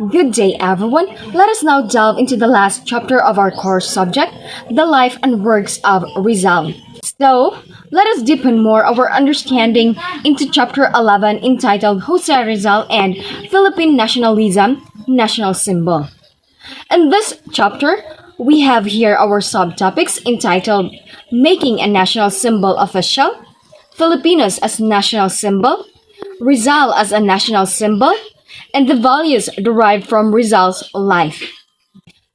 Good day, everyone. Let us now delve into the last chapter of our course subject, the life and works of Rizal. So, let us deepen more our understanding into chapter 11 entitled Jose Rizal and Philippine Nationalism, National Symbol. In this chapter, we have here our subtopics entitled Making a National Symbol Official, Filipinos as National Symbol, Rizal as a National Symbol, and the values derived from Rizal's life.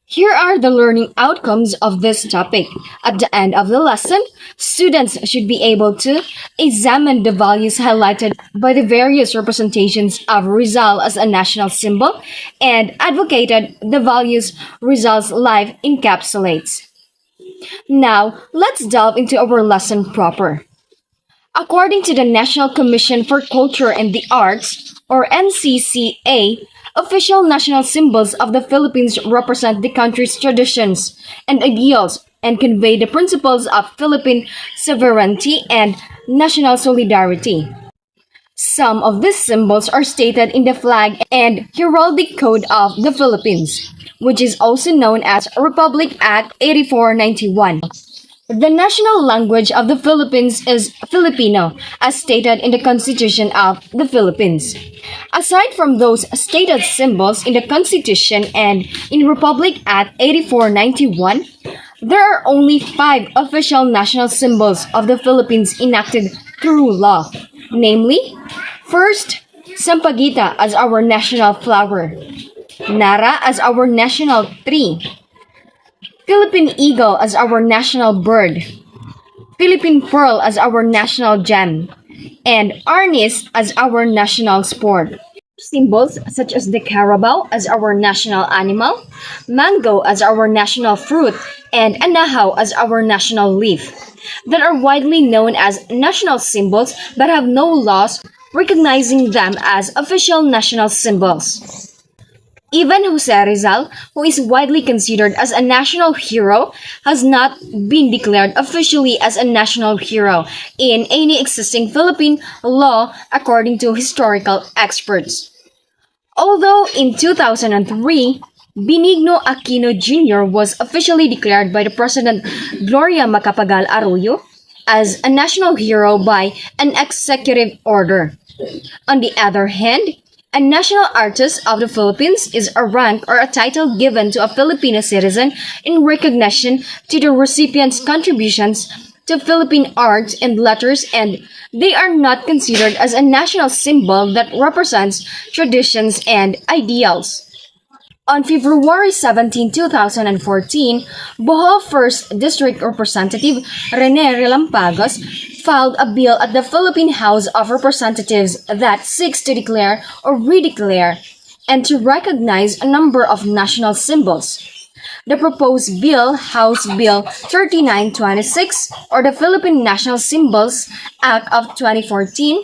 Here are the learning outcomes of this topic. At the end of the lesson, students should be able to examine the values highlighted by the various representations of Rizal as a national symbol and advocated the values Rizal's life encapsulates. Now, let's delve into our lesson proper. According to the National Commission for Culture and the Arts, or NCCA, official national symbols of the Philippines represent the country's traditions and ideals and convey the principles of Philippine sovereignty and national solidarity. Some of these symbols are stated in the flag and heraldic code of the Philippines, which is also known as Republic Act 8491. The national language of the Philippines is Filipino, as stated in the Constitution of the Philippines. Aside from those stated symbols in the Constitution and in Republic Act 8491, there are only 5 official national symbols of the Philippines enacted through law, namely, first, Sampaguita as our national flower, Nara as our national tree, Philippine eagle as our national bird, Philippine pearl as our national gem, and Arnis as our national sport. Symbols such as the carabao as our national animal, mango as our national fruit, and anahaw as our national leaf, that are widely known as national symbols but have no laws recognizing them as official national symbols. Even Jose Rizal, who is widely considered as a national hero, has not been declared officially as a national hero in any existing Philippine law according to historical experts. Although in 2003, Benigno Aquino Jr. was officially declared by the President Gloria Macapagal Arroyo as a national hero by an executive order. On the other hand, a national artist of the Philippines is a rank or a title given to a Filipino citizen in recognition to the recipient's contributions to Philippine arts and letters, and they are not considered as a national symbol that represents traditions and ideals. On February 17, 2014, Bohol 1st District Representative Rene Relampagos filed a bill at the Philippine House of Representatives that seeks to declare or redeclare and to recognize a number of national symbols. The proposed bill, House Bill 3926, or the Philippine National Symbols Act of 2014,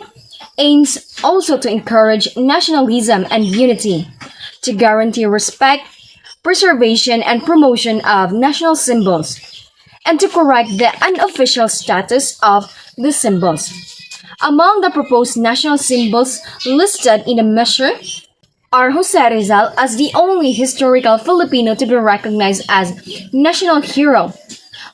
aims also to encourage nationalism and unity, to guarantee respect, preservation, and promotion of national symbols, and to correct the unofficial status of the symbols. Among the proposed national symbols listed in the measure are Jose Rizal as the only historical Filipino to be recognized as national hero,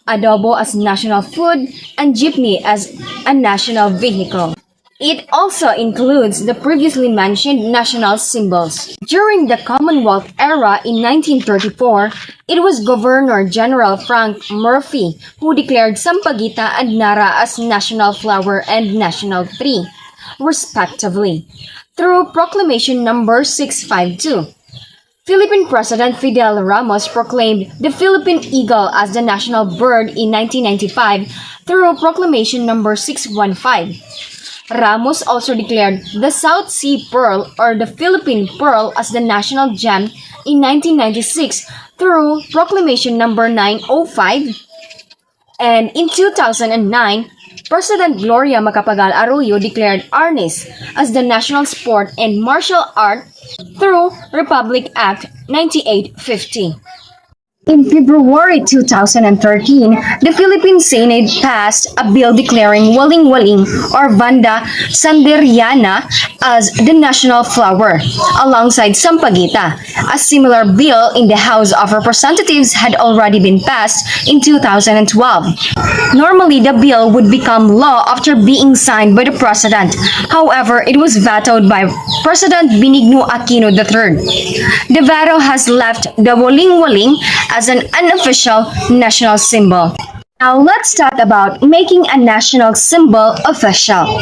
adobo as national food, and jeepney as a national vehicle. It also includes the previously mentioned national symbols. During the Commonwealth era in 1934, it was Governor General Frank Murphy who declared Sampaguita and Nara as national flower and national tree, respectively, through Proclamation Number 652. Philippine President Fidel Ramos proclaimed the Philippine eagle as the national bird in 1995 through Proclamation Number 615. Ramos also declared the South Sea Pearl or the Philippine Pearl as the national gem in 1996 through Proclamation Number 905. And in 2009, President Gloria Macapagal Arroyo declared Arnis as the national sport and martial art through Republic Act 9850. In February 2013, the Philippine Senate passed a bill declaring waling-waling or Vanda sanderiana as the national flower, alongside sampaguita. A similar bill in the House of Representatives had already been passed in 2012. Normally, the bill would become law after being signed by the President. However, it was vetoed by President Benigno Aquino III. The veto has left the waling-waling as an unofficial national symbol. Now let's talk about making a national symbol official.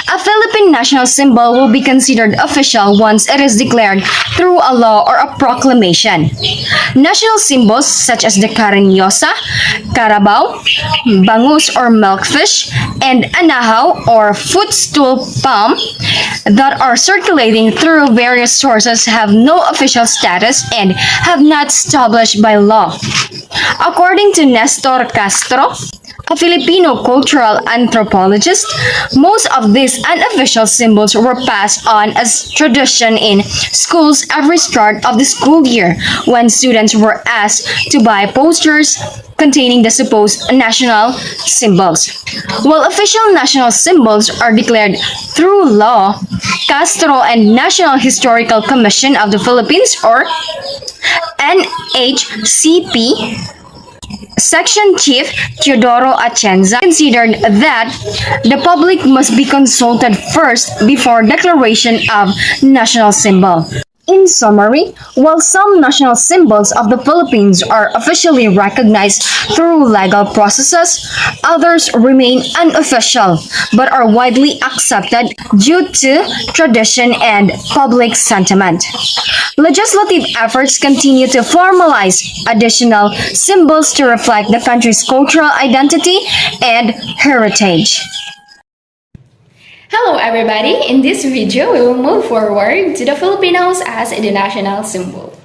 A Philippine national symbol will be considered official once it is declared through a law or a proclamation. National symbols such as the Cariñosa, Carabao, Bangus or milkfish, and Anahaw or footstool palm that are circulating through various sources have no official status and have not established by law. According to Nestor Castro, a Filipino cultural anthropologist, most of these unofficial symbols were passed on as tradition in schools every start of the school year when students were asked to buy posters containing the supposed national symbols. While official national symbols are declared through law, Castro and National Historical Commission of the Philippines or NHCP Section Chief Teodoro Atienza considered that the public must be consulted first before declaration of national symbol. In summary, while some national symbols of the Philippines are officially recognized through legal processes, others remain unofficial but are widely accepted due to tradition and public sentiment. Legislative efforts continue to formalize additional symbols to reflect the country's cultural identity and heritage. Hello everybody, in this video we will move forward to the Filipinos as the national symbol.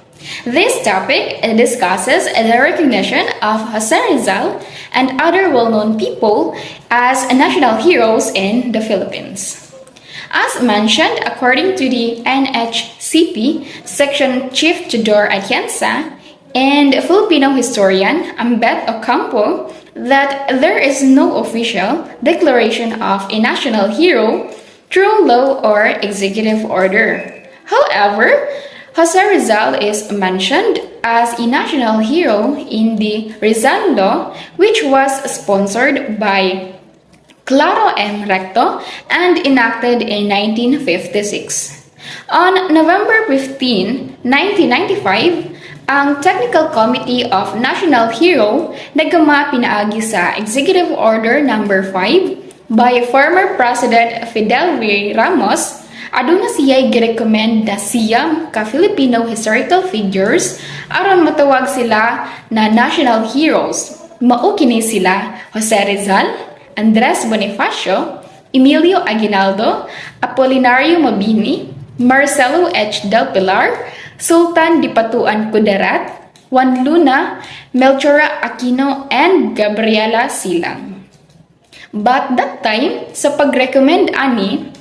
This topic discusses the recognition of Jose Rizal and other well-known people as national heroes in the Philippines. As mentioned, according to the NHCP Section Chief Teodoro Atienza and Filipino historian Ambet Ocampo, that there is no official declaration of a national hero through law or executive order. However, Jose Rizal is mentioned as a national hero in the Rizal Law, which was sponsored by Claro M. Recto and enacted in 1956. On November 15, 1995, ang Technical Committee of National Hero nagama pinaagi sa Executive Order No. 5 by former President Fidel V. Ramos. Aduna siya'y girecommend na siyam ka Filipino historical figures aron matawag sila na national heroes. Mao kini sila Jose Rizal, Andres Bonifacio, Emilio Aguinaldo, Apolinario Mabini, Marcelo H. Del Pilar, Sultan Dipatuan Kudarat, Juan Luna, Melchora Aquino, and Gabriela Silang. But that time, sa pag-recommend ani,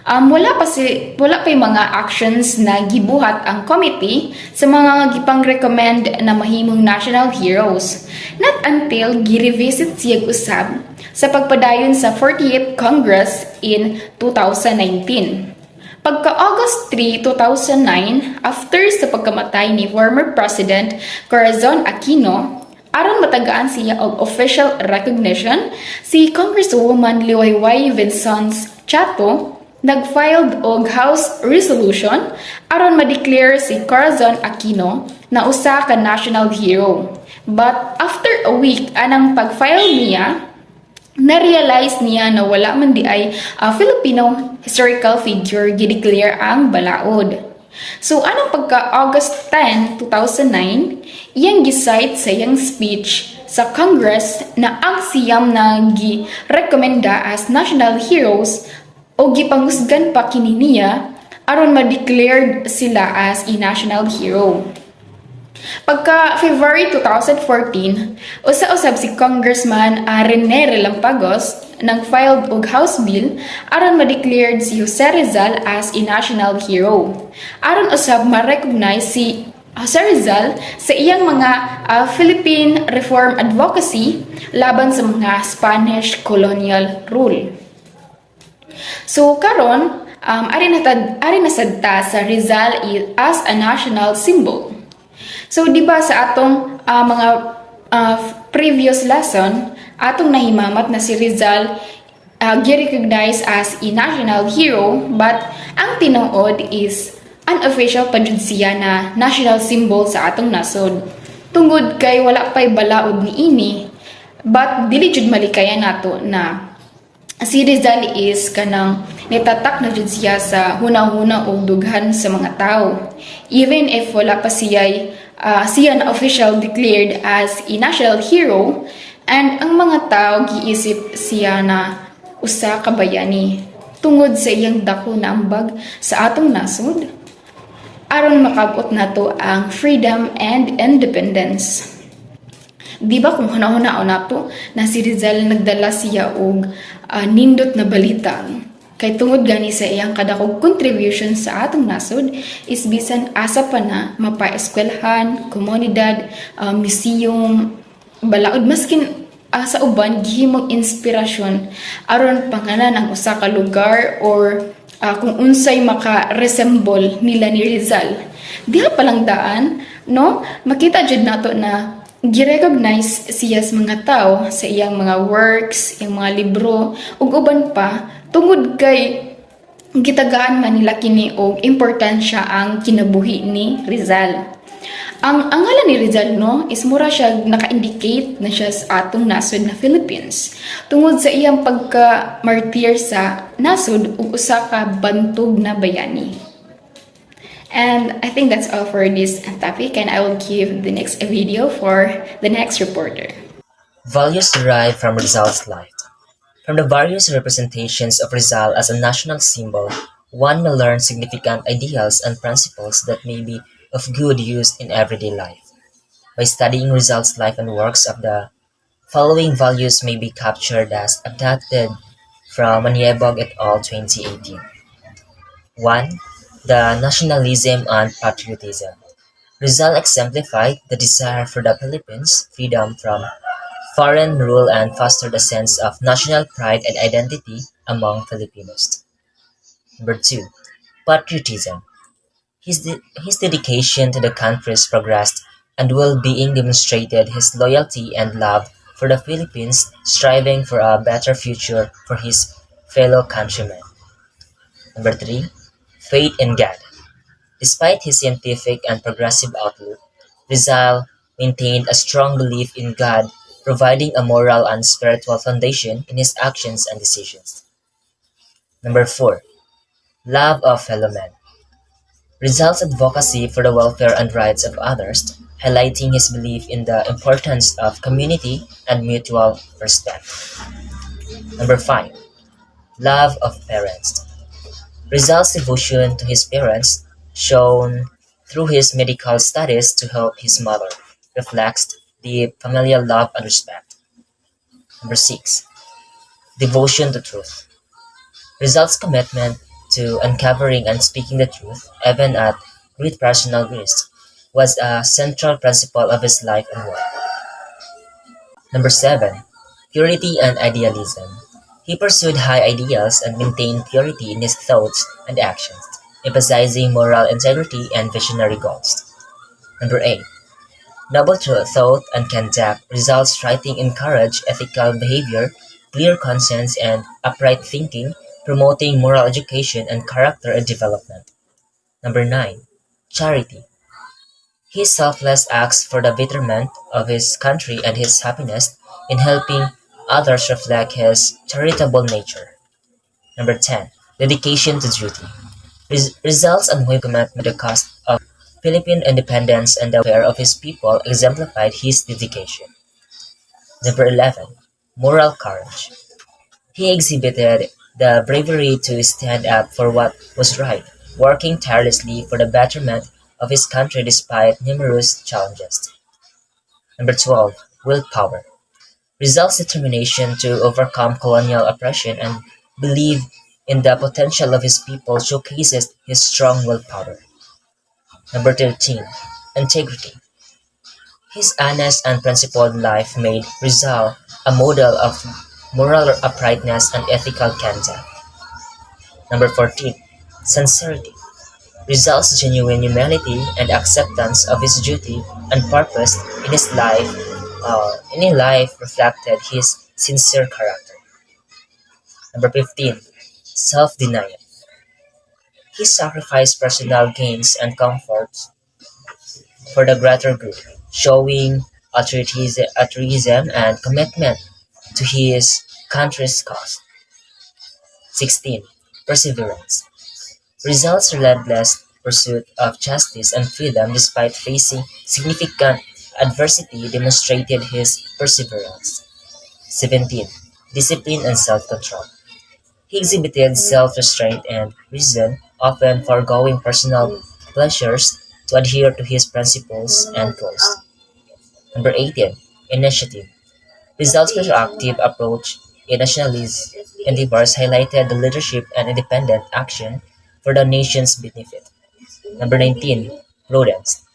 wala pa yung mga actions na gibuhat ang committee sa mga gipang-recommend na mahimong national heroes. Not until gi-revisit siyag usab sa pagpadayon sa 48th Congress in 2019. Pagka-August 3, 2009, after sa pagkamatay ni former President Corazon Aquino, aron matagaan siya og official recognition, si Congresswoman Liwayway Vincent Chato nag-filed og House Resolution aron ma-declare si Corazon Aquino na usa ka national hero. But after a week anang pag-file niya, na-realize niya na wala man di ay Filipino historical figure gideclare ang balaod. So anong pagka-August 10, 2009, iyang gisite sa iyang speech sa Congress na ang siyam na gi-rekomenda as national heroes o gipangusgan pa kini niya aron ma-declared sila as a national hero. Pagka February 2014, usa-usab si Congressman Rene Relampagos nag-filed og House Bill aron ma-declared si Jose Rizal as a national hero. Aron usab ma-recognize si Jose Rizal sa iyang mga Philippine reform advocacy laban sa mga Spanish colonial rule. So karon ari nasagta sa Rizal as a national symbol. So di ba sa atong mga previous lesson atong nahimamat na si Rizal gi-recognize as a national hero, but ang tinuod is unofficial pa jud siya na national symbol sa atong nasod. Tungod kay wala pay balaod ni ini, but dili jud malikayan nato na si Rizal is kanang nitatak na jud siya sa hunahuna og dughan sa mga tao. Even if wala pa siya na official declared as a national hero, and ang mga tao giisip siya na usa ka bayani tungod sa iyang dako na ambag sa atong nasod aron makabot nato ang freedom and independence. Di ba kung hunahuna nato na si Rizal nagdala siya og nindot na balita kay tungod gani sa iyang kadakog contribution sa atong nasod is bisan asa pa na mapaeskwelahan, komunidad, museum, balaod maskin sa uban gihimong inspirasyon aron pangalan ang usa ka lugar or kung unsay maka-resemble nila ni Rizal. Diha palang daan, no? Makita jud nato na gi-recognize siya sa mga tao sa iyang mga works, iyang mga libro, ug uban pa tungod kay gitagaan man nila kini og importansya ang kinabuhi ni Rizal. Ang ngalan ni Rizal no is mura siya naka-indicate na siya sa atong nasod na Philippines tungod sa iyang pagka-martir sa nasod ug usa ka bantog na bayani. And I think that's all for this topic, and I will give the next video for the next reporter. Values derived from Rizal's life. From the various representations of Rizal as a national symbol, one may learn significant ideals and principles that may be of good use in everyday life. By studying Rizal's life and works of the following values may be captured as adapted from Maniebog et al. 2018. 1. The nationalism and patriotism. Rizal exemplified the desire for the Philippines' freedom from foreign rule and fostered a sense of national pride and identity among Filipinos. Number 2. Patriotism. His dedication to the country's progress and well-being demonstrated his loyalty and love for the Philippines, striving for a better future for his fellow countrymen. Number 3. Faith in God. Despite his scientific and progressive outlook, Rizal maintained a strong belief in God, providing a moral and spiritual foundation in his actions and decisions. Number 4. Love of fellow men. Rizal's advocacy for the welfare and rights of others, highlighting his belief in the importance of community and mutual respect. Number 5. Love of parents. Rizal's devotion to his parents, shown through his medical studies to help his mother, reflects the familial love and respect. Number 6. Devotion to truth. Rizal's commitment to uncovering and speaking the truth, even at great personal risk, was a central principle of his life and work. Number 7. Purity and idealism. He pursued high ideals and maintained purity in his thoughts and actions, emphasizing moral integrity and visionary goals. Number 8. Noble thought and conduct. Rizal's writing encouraged ethical behavior, clear conscience, and upright thinking, promoting moral education and character development. Number 9. Charity. His selfless acts for the betterment of his country and his happiness in helping others reflect his charitable nature. Number 10. Dedication to duty. Rizal's unwavering commitment to the cause of Philippine independence and the welfare of his people exemplified his dedication. Number 11. Moral courage. He exhibited the bravery to stand up for what was right, working tirelessly for the betterment of his country despite numerous challenges. Number 12. Willpower. Rizal's determination to overcome colonial oppression and believe in the potential of his people showcases his strong willpower. Number 13. Integrity. His honest and principled life made Rizal a model of moral uprightness and ethical conduct. Number 14. Sincerity. Rizal's genuine humility and acceptance of his duty and purpose in his life reflected his sincere character. Number 15. Self-denial. He sacrificed personal gains and comforts for the greater good, showing altruism and commitment to his country's cause. 16. Perseverance. Rizal's relentless pursuit of justice and freedom despite facing significant adversity demonstrated his perseverance. 17. Discipline and self-control. He exhibited self-restraint and reason, often foregoing personal pleasures to adhere to his principles and goals. Number 18. Initiative. Rizal's proactive approach in nationalist endeavors highlighted the leadership and independent action for the nation's benefit. Number 19. Prudence.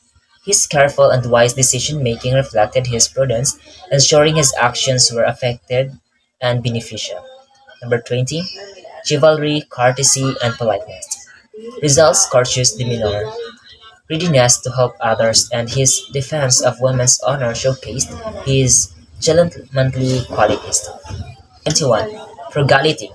His careful and wise decision-making reflected his prudence, ensuring his actions were effective and beneficial. Number 20. Chivalry, courtesy, and politeness. Rizal's courteous demeanor, readiness to help others, and his defense of women's honor showcased his gentlemanly qualities. 21. Frugality.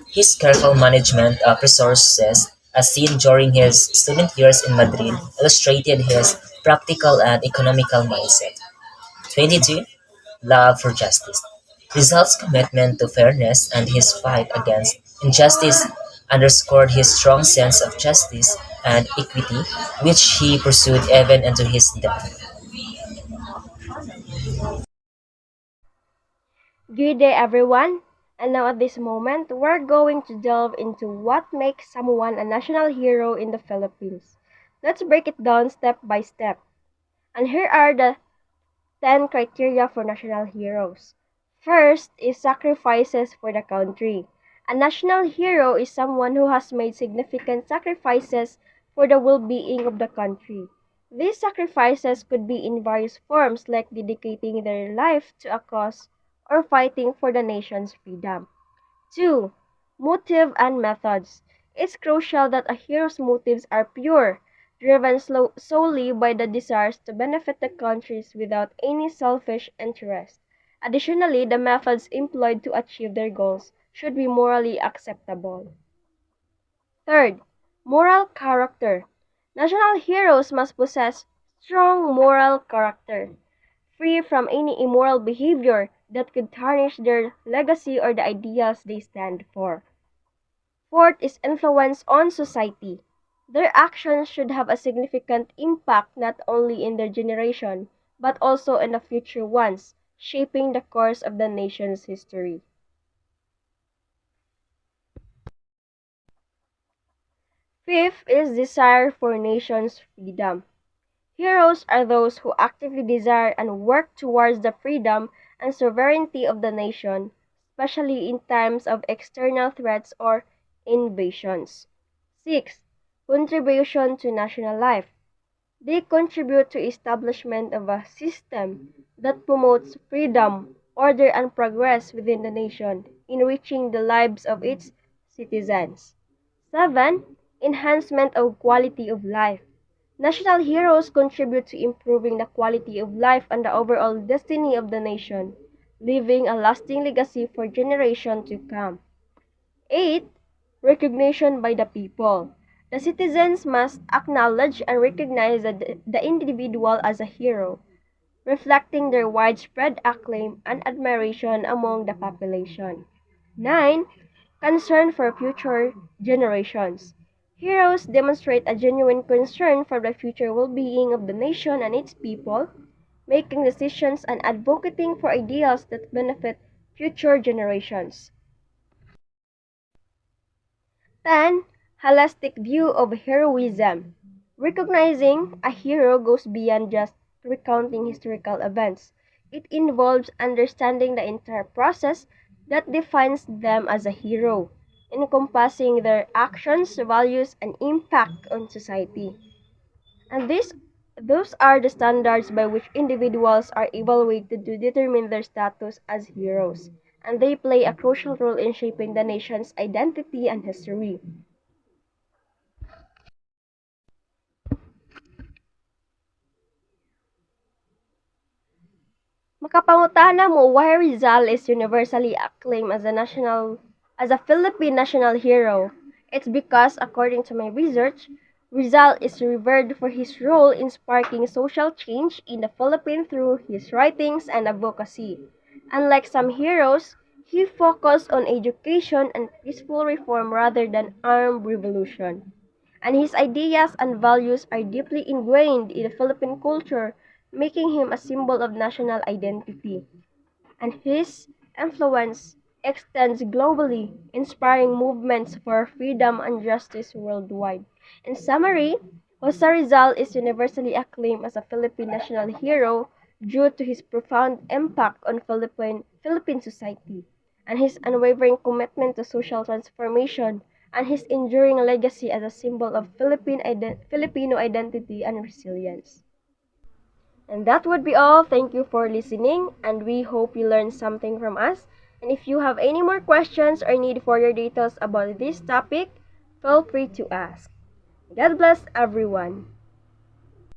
His careful management of resources, as seen during his student years in Madrid, illustrated his practical and economical mindset. 22. Love for justice. Rizal's commitment to fairness and his fight against injustice underscored his strong sense of justice and equity, which he pursued even into his death. Good day, everyone. And now, at this moment, we're going to delve into what makes someone a national hero in the Philippines. Let's break it down step by step. And here are the 10 criteria for national heroes. First is sacrifices for the country. A national hero is someone who has made significant sacrifices for the well-being of the country. These sacrifices could be in various forms like dedicating their life to a cause or fighting for the nation's freedom. 2. Motive and methods. It's crucial that a hero's motives are pure, driven solely by the desires to benefit the countries without any selfish interest. Additionally, the methods employed to achieve their goals should be morally acceptable. Third, moral character. National heroes must possess strong moral character, free from any immoral behavior that could tarnish their legacy or the ideals they stand for. Fourth is influence on society. Their actions should have a significant impact not only in their generation, but also in the future ones, shaping the course of the nation's history. Fifth is desire for nation's freedom. Heroes are those who actively desire and work towards the freedom and sovereignty of the nation, especially in times of external threats or invasions. 6. Contribution to national life. They contribute to establishment of a system that promotes freedom, order, and progress within the nation, enriching the lives of its citizens. 7. Enhancement of quality of life. National heroes contribute to improving the quality of life and the overall destiny of the nation, leaving a lasting legacy for generations to come. 8. Recognition by the people. The citizens must acknowledge and recognize the individual as a hero, reflecting their widespread acclaim and admiration among the population. 9. Concern for future generations. Heroes demonstrate a genuine concern for the future well-being of the nation and its people, making decisions and advocating for ideals that benefit future generations. 10. Holistic view of heroism. Recognizing a hero goes beyond just recounting historical events. It involves understanding the entire process that defines them as a hero, encompassing their actions, values, and impact on society. And Those are the standards by which individuals are evaluated to determine their status as heroes, and they play a crucial role in shaping the nation's identity and history. Makapangutana mo why Rizal is universally acclaimed as a Philippine national hero. It's because, according to my research, Rizal is revered for his role in sparking social change in the Philippines through his writings and advocacy. Unlike some heroes, he focused on education and peaceful reform rather than armed revolution, and his ideas and values are deeply ingrained in the Philippine culture, making him a symbol of national identity. And his influence extends globally, inspiring movements for freedom and justice worldwide. In summary, Jose Rizal is universally acclaimed as a Philippine national hero due to his profound impact on Philippine society, and his unwavering commitment to social transformation, and his enduring legacy as a symbol of Filipino identity and resilience. And that would be all. Thank you for listening, and we hope you learned something from us. And if you have any more questions or need further details about this topic, feel free to ask. God bless everyone.